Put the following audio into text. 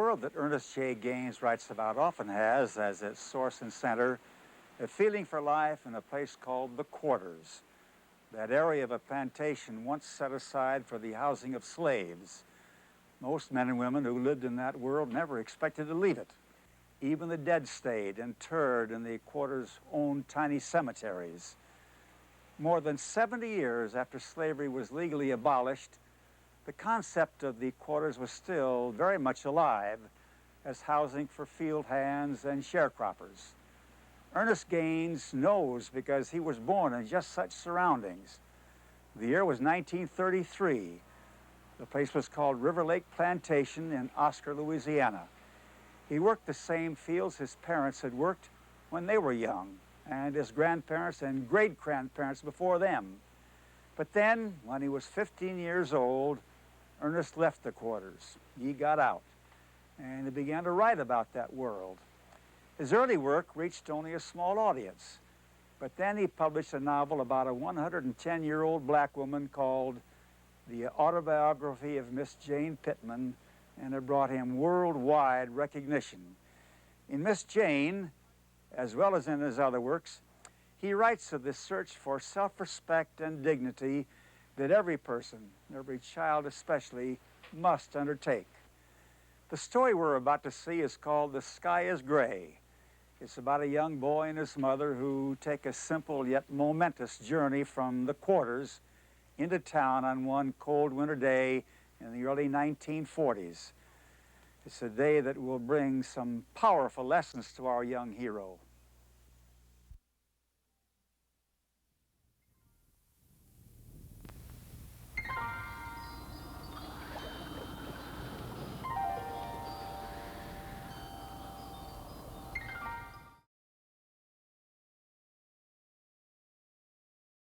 world that Ernest J writes about often has as its source and center a feeling for life in a place called the Quarters, that area of a plantation once set aside for the housing of slaves. Most men and women who lived in that world never expected to leave it. Even the dead stayed interred in the Quarters' own tiny cemeteries. More than 70 years after slavery was legally abolished, the concept of the Quarters was still very much alive as housing for field hands and sharecroppers. Ernest Gaines knows because he was born in just such surroundings. The year was 1933. The place was called River Lake Plantation in Oscar, Louisiana. He worked the same fields his parents had worked when they were young, and his grandparents and great-grandparents before them. But then, when he was 15 years old, Ernest left the Quarters. He got out, and he began to write about that world. His early work reached only a small audience, but then he published a novel about a 110-year-old black woman called The Autobiography of Miss Jane Pittman, and it brought him worldwide recognition. In Miss Jane, as well as in his other works, he writes of the search for self-respect and dignity that every person, every child especially, must undertake. The story we're about to see is called The Sky is Gray. It's about a young boy and his mother who take a simple yet momentous journey from the Quarters into town on one cold winter day in the early 1940s. It's a day that will bring some powerful lessons to our young hero.